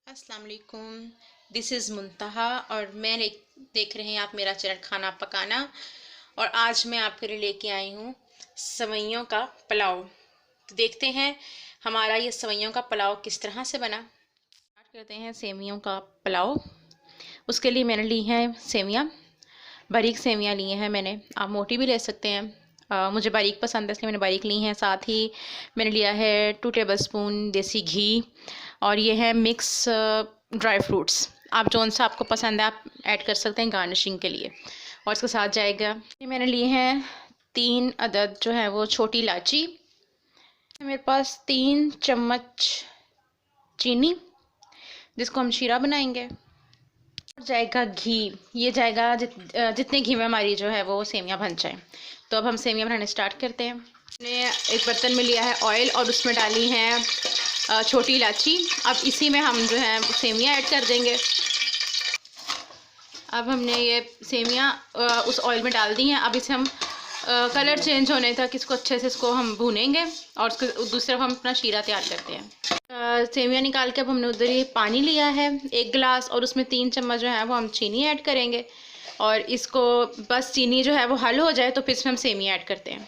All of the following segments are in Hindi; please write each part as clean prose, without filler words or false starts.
अस्सलाम वालेकुम। दिस इज़ मुंतहा और देख रहे हैं आप मेरा चैनल खाना पकाना। और आज मैं आपके लिए लेके आई हूँ सेवइयों का पुलाव। तो देखते हैं हमारा ये सेवइयों का पुलाव किस तरह से बना। स्टार्ट करते हैं सेवइयों का पुलाव। उसके लिए मैंने ली है सेवइयाँ, बारीक सेवइयाँ ली हैं मैंने। आप मोटी भी ले सकते हैं, मुझे बारीक पसंद है इसलिए मैंने बारीक ली हैं। साथ ही मैंने लिया है 2 टेबलस्पून देसी घी और ये है मिक्स ड्राई फ्रूट्स। आप जौन सा आपको पसंद है आप ऐड कर सकते हैं गार्निशिंग के लिए। और इसके साथ जाएगा, ये मैंने लिए हैं 3 अदद जो है वो छोटी इलायची। मेरे पास 3 चम्मच चीनी जिसको हम शीरा बनाएंगे। और जाएगा घी, ये जाएगा जितने घी में हमारी जो है वो सेवियाँ बन जाए। तो अब हम सेवियाँ बनाने स्टार्ट करते हैं। मैंने एक बर्तन में लिया है ऑयल और उसमें डाली हैं छोटी इलायची। अब इसी में हम जो है सेवियाँ ऐड कर देंगे। अब हमने ये सेवियाँ उस ऑयल में डाल दी हैं। अब इसे हम कलर चेंज होने तक इसको अच्छे से इसको हम भूनेंगे और उसके दूसरी तरफ हम अपना शीरा तैयार करते हैं। सेवियाँ निकाल के अब हमने उधर ही पानी लिया है 1 गिलास और उसमें 3 चम्मच जो है वो हम चीनी ऐड करेंगे। और इसको बस चीनी जो है वो हल हो जाए तो फिर इसमें हम सेवियाँ ऐड करते हैं।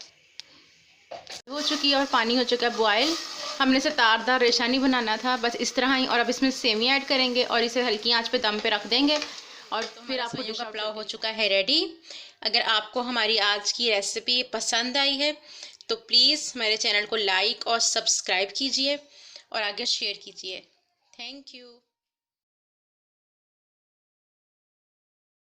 हो चुकी है और पानी हो चुका है बॉयल। हमने इसे तारदार रेशा नहीं बनाना था, बस इस तरह ही। और अब इसमें सेवियाँ ऐड करेंगे और इसे हल्की आंच पे दम पे रख देंगे और तो फिर आपको सेवइयों का पुलाव हो चुका है रेडी। अगर आपको हमारी आज की रेसिपी पसंद आई है तो प्लीज़ मेरे चैनल को लाइक और सब्सक्राइब कीजिए और आगे शेयर कीजिए। Thank you.